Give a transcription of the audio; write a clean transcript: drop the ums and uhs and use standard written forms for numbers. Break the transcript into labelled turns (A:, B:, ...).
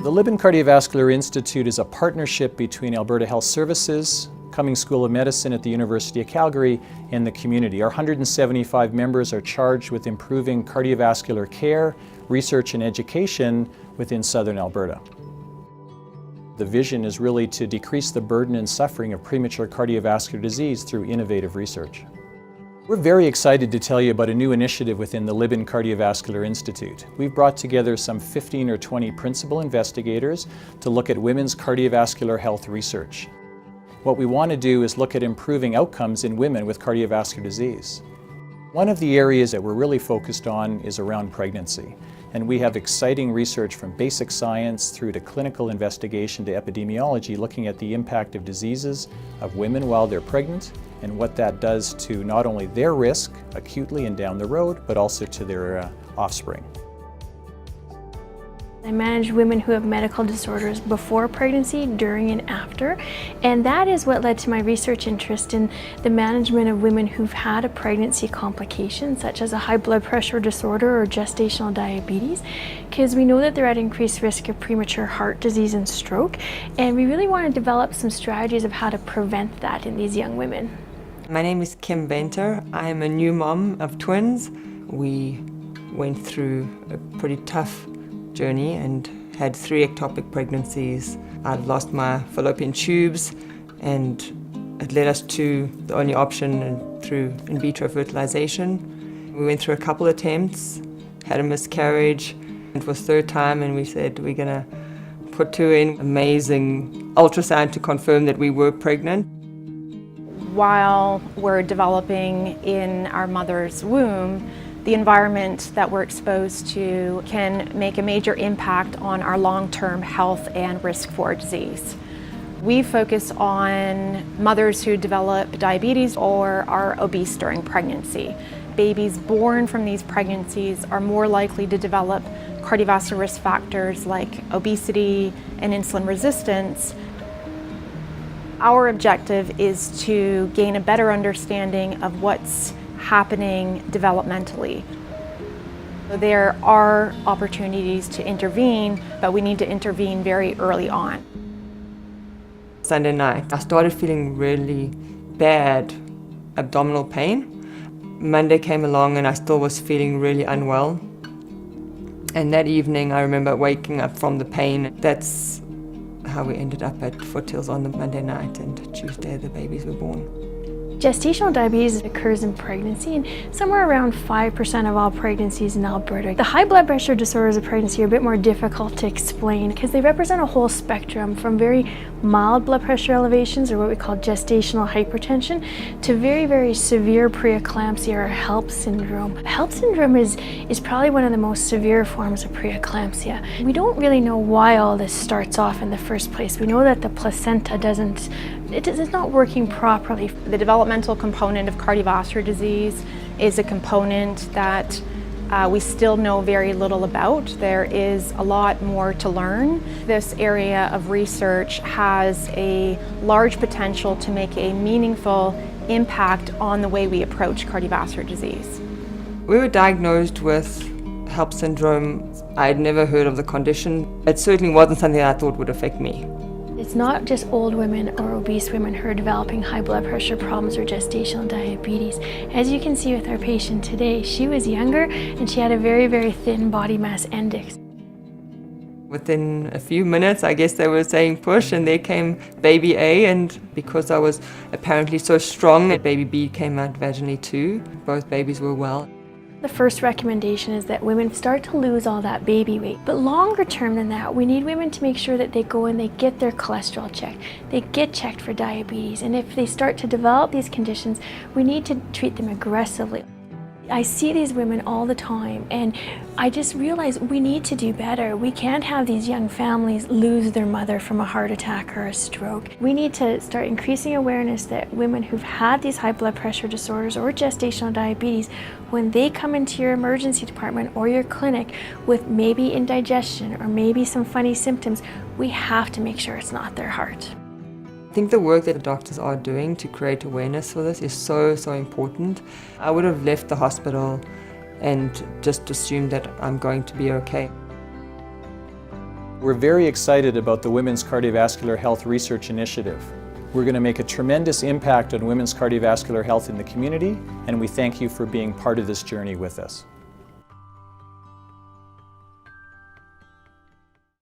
A: The Libin Cardiovascular Institute is a partnership between Alberta Health Services, Cummings School of Medicine at the University of Calgary, and the community. Our 175 members are charged with improving cardiovascular care, research and education within southern Alberta. The vision is really to decrease the burden and suffering of premature cardiovascular disease through innovative research. We're very excited to tell you about a new initiative within the Libin Cardiovascular Institute. We've brought together some 15 or 20 principal investigators to look at women's cardiovascular health research. What we want to do is look at improving outcomes in women with cardiovascular disease. One of the areas that we're really focused on is around pregnancy. And we have exciting research from basic science through to clinical investigation to epidemiology looking at the impact of diseases of women while they're pregnant and what that does to not only their risk acutely and down the road, but also to their offspring.
B: I manage women who have medical disorders before pregnancy, during and after, and that is what led to my research interest in the management of women who've had a pregnancy complication such as a high blood pressure disorder or gestational diabetes, because we know that they're at increased risk of premature heart disease and stroke, and we really want to develop some strategies of how to prevent that in these young women.
C: My name is Kim Venter. I'm a new mom of twins. We went through a pretty tough journey and had 3 ectopic pregnancies. I'd lost my fallopian tubes and it led us to the only option through in vitro fertilization. We went through a couple attempts, had a miscarriage. It was 3rd time and we said we're gonna put 2 in. Amazing ultrasound to confirm that we were pregnant.
D: While we're developing in our mother's womb, the environment that we're exposed to can make a major impact on our long-term health and risk for disease. We focus on mothers who develop diabetes or are obese during pregnancy. Babies born from these pregnancies are more likely to develop cardiovascular risk factors like obesity and insulin resistance. Our objective is to gain a better understanding of what's happening developmentally. There are opportunities to intervene, but we need to intervene very early on.
C: Sunday night, I started feeling really bad abdominal pain. Monday came along and I still was feeling really unwell. And that evening I remember waking up from the pain. That's how we ended up at Foothills on the Monday night, and Tuesday the babies were born.
B: Gestational diabetes occurs in pregnancy, and somewhere around 5% of all pregnancies in Alberta. The high blood pressure disorders of pregnancy are a bit more difficult to explain because they represent a whole spectrum from very mild blood pressure elevations, or what we call gestational hypertension, to very, very severe preeclampsia or HELLP syndrome. HELLP syndrome is probably one of the most severe forms of preeclampsia. We don't really know why all this starts off in the first place. We know that the placenta is not working properly.
D: The developmental component of cardiovascular disease is a component that we still know very little about. There is a lot more to learn. This area of research has a large potential to make a meaningful impact on the way we approach cardiovascular disease.
C: We were diagnosed with HELLP syndrome. I had never heard of the condition. It certainly wasn't something I thought would affect me.
B: It's not just old women or obese women who are developing high blood pressure problems or gestational diabetes. As you can see with our patient today, she was younger and she had a very, very thin body mass index.
C: Within a few minutes, I guess they were saying push, and there came baby A, and because I was apparently so strong, baby B came out vaginally too. Both babies were well.
B: The first recommendation is that women start to lose all that baby weight. But longer term than that, we need women to make sure that they go and they get their cholesterol checked. They get checked for diabetes. And if they start to develop these conditions, we need to treat them aggressively. I see these women all the time, and I just realize we need to do better. We can't have these young families lose their mother from a heart attack or a stroke. We need to start increasing awareness that women who've had these high blood pressure disorders or gestational diabetes, when they come into your emergency department or your clinic with maybe indigestion or maybe some funny symptoms, we have to make sure it's not their heart.
C: I think the work that the doctors are doing to create awareness for this is so important. I would have left the hospital and just assumed that I'm going to be okay.
A: We're very excited about the Women's Cardiovascular Health Research Initiative. We're going to make a tremendous impact on women's cardiovascular health in the community, and we thank you for being part of this journey with us.